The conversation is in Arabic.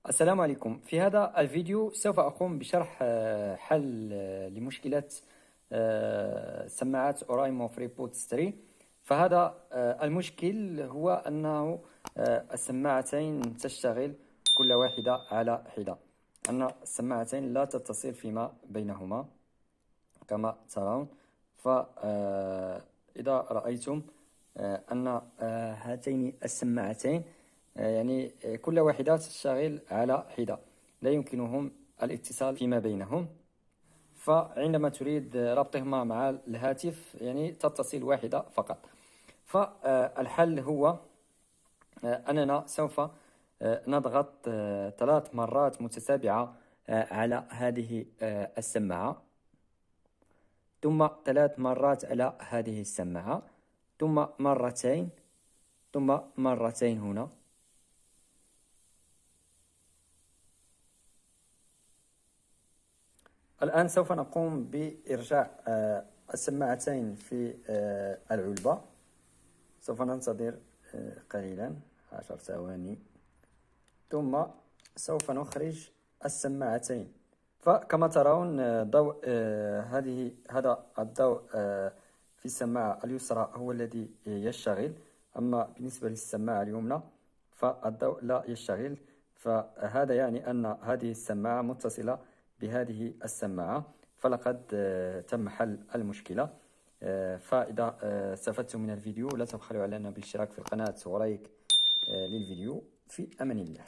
السلام عليكم. في هذا الفيديو سوف أقوم بشرح حل لمشكلة سماعات أورايمو فريبود 3. فهذا المشكل هو أنه السماعتين تشتغل كل واحدة على حدة، أن السماعتين لا تتصل فيما بينهما كما ترون. فإذا رأيتم أن هاتين السماعتين يعني كل واحدة تشتغل على حدة، لا يمكنهم الاتصال فيما بينهم. فعندما تريد ربطهما مع الهاتف يعني تتصل واحدة فقط. فالحل هو أننا سوف نضغط 3 مرات متتابعة على هذه السماعة، ثم 3 مرات على هذه السماعة، ثم مرتين، ثم مرتين هنا. الآن سوف نقوم بإرجاع السماعتين في العلبة. سوف ننتظر قليلا 10 ثواني، ثم سوف نخرج السماعتين. فكما ترون ضوء هذا الضوء في السماعة اليسرى هو الذي يشتغل، أما بالنسبة للسماعة اليمنى فالضوء لا يشتغل. فهذا يعني أن هذه السماعة متصلة بهذه السماعة، فلقد تم حل المشكلة. فإذا استفدتم من الفيديو لا تبخلوا علينا بالاشتراك في القناة ولايك للفيديو. في أمان الله.